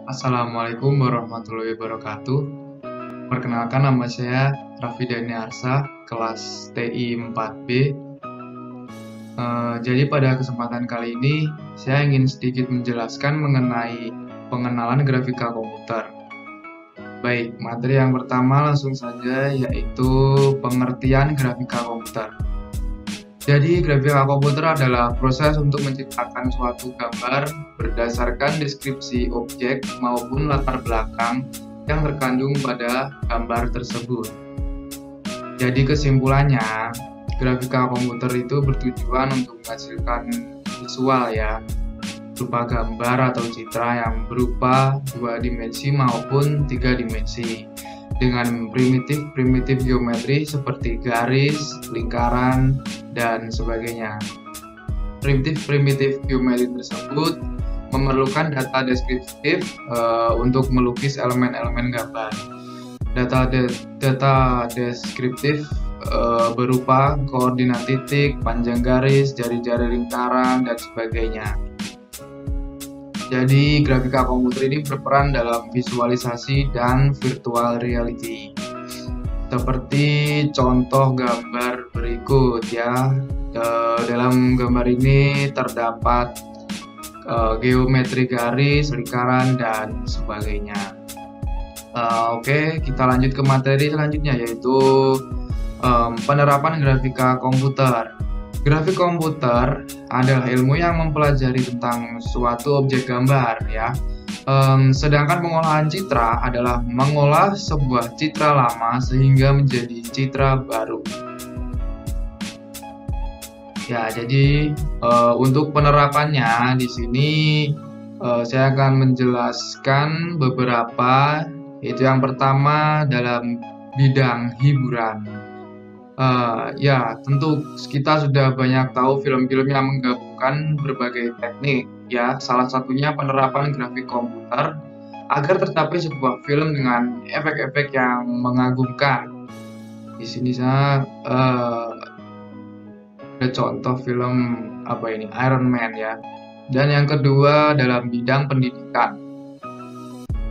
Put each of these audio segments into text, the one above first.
Assalamualaikum warahmatullahi wabarakatuh. Perkenalkan, nama saya Raffi Daniarsa, kelas TI 4B. Jadi pada kesempatan kali ini, saya ingin sedikit menjelaskan mengenai pengenalan grafika komputer. Baik, materi yang pertama langsung saja, yaitu pengertian grafika komputer. Jadi, grafika komputer adalah proses untuk menciptakan suatu gambar berdasarkan deskripsi objek maupun latar belakang yang terkandung pada gambar tersebut. Jadi, kesimpulannya, grafika komputer itu bertujuan untuk menghasilkan visual berupa gambar atau citra yang berupa 2 dimensi maupun 3 dimensi dengan primitif geometri seperti garis, lingkaran, dan sebagainya. Primitif geometri tersebut memerlukan data deskriptif untuk melukis elemen-elemen gambar. Data deskriptif berupa koordinat titik, panjang garis, jari-jari lingkaran, dan sebagainya. Jadi, grafika komputer ini berperan dalam visualisasi dan virtual reality. Seperti contoh gambar berikut ya. Dalam gambar ini terdapat geometri garis, lingkaran, dan sebagainya. Oke, kita lanjut ke materi selanjutnya, yaitu penerapan grafika komputer. Grafik komputer adalah ilmu yang mempelajari tentang suatu objek gambar ya. Sedangkan pengolahan citra adalah mengolah sebuah citra lama sehingga menjadi citra baru. Ya, jadi untuk penerapannya di sini saya akan menjelaskan beberapa, yaitu yang pertama dalam bidang hiburan. Tentu kita sudah banyak tahu film-film yang menggabungkan berbagai teknik ya. Salah satunya penerapan grafik komputer agar tercapai sebuah film dengan efek-efek yang mengagumkan. Di sini saya ada contoh film Iron Man ya. Dan yang kedua dalam bidang pendidikan.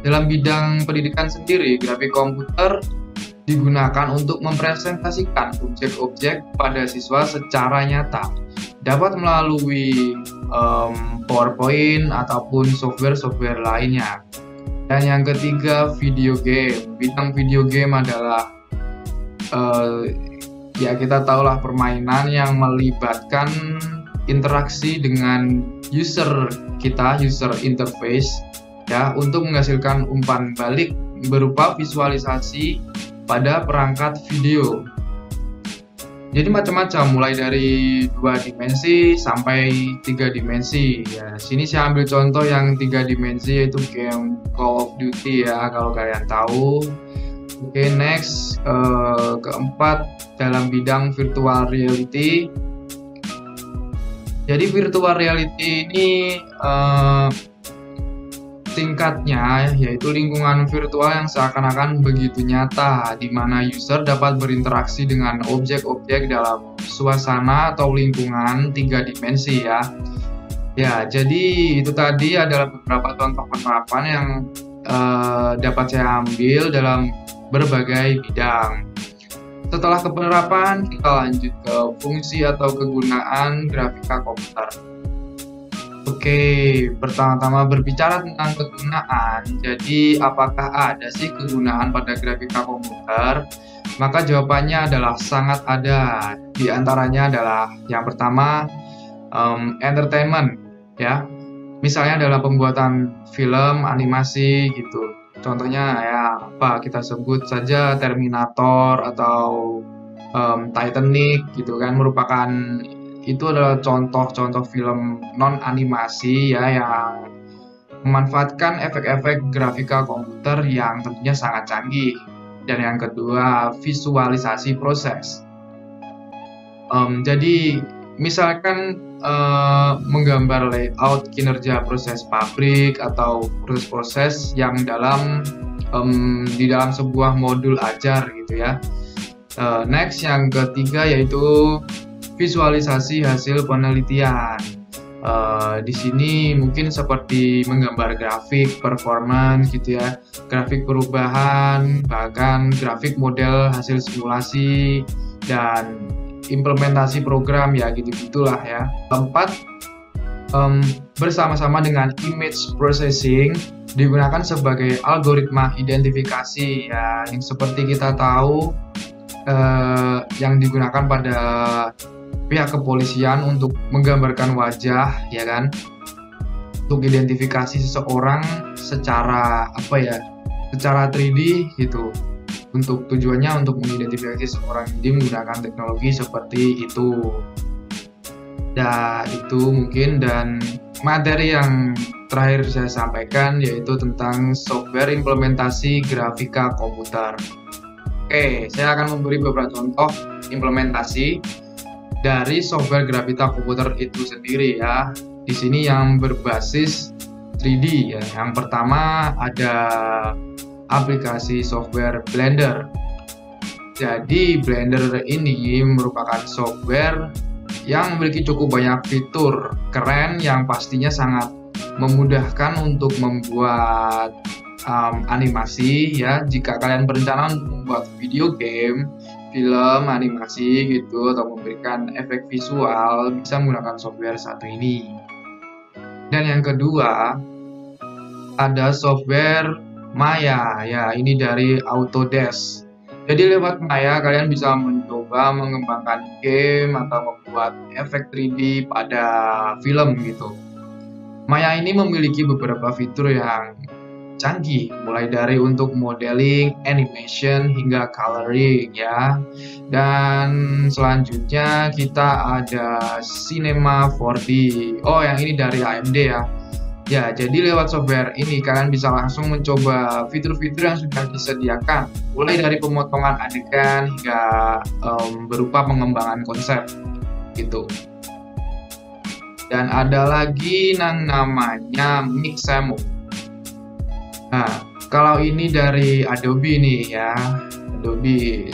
Dalam bidang pendidikan sendiri, grafik komputer digunakan untuk mempresentasikan objek-objek pada siswa secara nyata, dapat melalui PowerPoint ataupun software-software lainnya. Dan yang ketiga, video game. Bidang video game adalah kita tahulah permainan yang melibatkan interaksi dengan user interface ya, untuk menghasilkan umpan balik berupa visualisasi pada perangkat video. Jadi macam-macam, mulai dari 2 dimensi sampai 3 dimensi. Ya, sini saya ambil contoh yang 3 dimensi, yaitu game Call of Duty ya, kalau kalian tahu. Oke, next keempat dalam bidang virtual reality. Jadi virtual reality ini singkatnya yaitu lingkungan virtual yang seakan-akan begitu nyata, di mana user dapat berinteraksi dengan objek-objek dalam suasana atau lingkungan 3 dimensi ya. Ya, jadi itu tadi adalah beberapa contoh penerapan yang dapat saya ambil dalam berbagai bidang. Setelah penerapan, kita lanjut ke fungsi atau kegunaan grafika komputer. Oke, pertama-tama berbicara tentang kegunaan. Jadi, apakah ada sih kegunaan pada grafika komputer? Maka jawabannya adalah sangat ada. Di antaranya adalah yang pertama, entertainment ya. Misalnya dalam pembuatan film, animasi gitu. Contohnya kita sebut saja Terminator atau Titanic gitu kan, merupakan itu adalah contoh-contoh film non-animasi ya, yang memanfaatkan efek-efek grafika komputer yang tentunya sangat canggih. Dan yang kedua, visualisasi proses. Jadi misalkan menggambar layout kinerja proses pabrik atau proses-proses yang di dalam sebuah modul ajar gitu ya. Next, yang ketiga yaitu visualisasi hasil penelitian. Di sini mungkin seperti menggambar grafik performance gitu ya, grafik perubahan, bahkan grafik model hasil simulasi dan implementasi program ya, gitu-gitulah ya. Keempat, bersama-sama dengan image processing digunakan sebagai algoritma identifikasi ya, yang seperti kita tahu yang digunakan pada pihak kepolisian untuk menggambarkan wajah ya kan, untuk identifikasi seseorang secara secara 3D gitu, untuk tujuannya untuk mengidentifikasi seseorang ini menggunakan teknologi seperti itu. Itu mungkin, dan materi yang terakhir saya sampaikan yaitu tentang software implementasi grafika komputer. Oke, saya akan memberi beberapa contoh implementasi dari software grafika komputer itu sendiri ya. Di sini yang berbasis 3D ya. Yang pertama ada aplikasi software Blender. Jadi Blender ini merupakan software yang memiliki cukup banyak fitur keren yang pastinya sangat memudahkan untuk membuat animasi ya. Jika kalian berencana untuk membuat video game, film, animasi gitu, atau memberikan efek visual, bisa menggunakan software satu ini. Dan yang kedua ada software Maya ya, ini dari Autodesk. Jadi lewat Maya kalian bisa mencoba mengembangkan game atau membuat efek 3D pada film gitu. Maya ini memiliki beberapa fitur yang canggih, mulai dari untuk modeling, animation, hingga coloring ya. Dan selanjutnya kita ada Cinema 4D. Oh, yang ini dari AMD ya. Ya, jadi lewat software ini kalian bisa langsung mencoba fitur-fitur yang sudah disediakan, mulai dari pemotongan adegan hingga berupa pengembangan konsep gitu. Dan ada lagi yang namanya Mixamo. Nah, kalau ini dari Adobe nih ya, Adobe,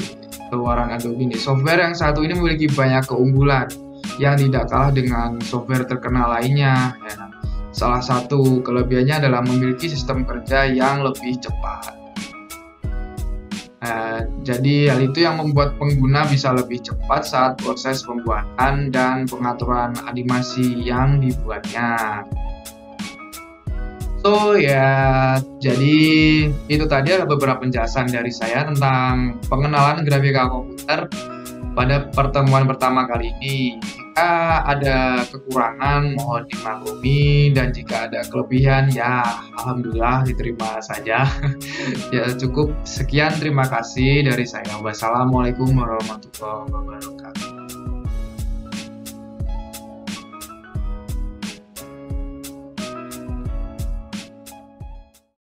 keluaran Adobe ini. Software yang satu ini memiliki banyak keunggulan yang tidak kalah dengan software terkenal lainnya ya. Salah satu kelebihannya adalah memiliki sistem kerja yang lebih cepat. Jadi hal itu yang membuat pengguna bisa lebih cepat saat proses pembuatan dan pengaturan animasi yang dibuatnya. So ya, jadi itu tadi adalah beberapa penjelasan dari saya tentang pengenalan grafika komputer pada pertemuan pertama kali ini. Jika ada kekurangan mohon dimaklumi, dan jika ada kelebihan ya alhamdulillah diterima saja. Ya cukup sekian, terima kasih dari saya. Wassalamualaikum warahmatullahi wabarakatuh.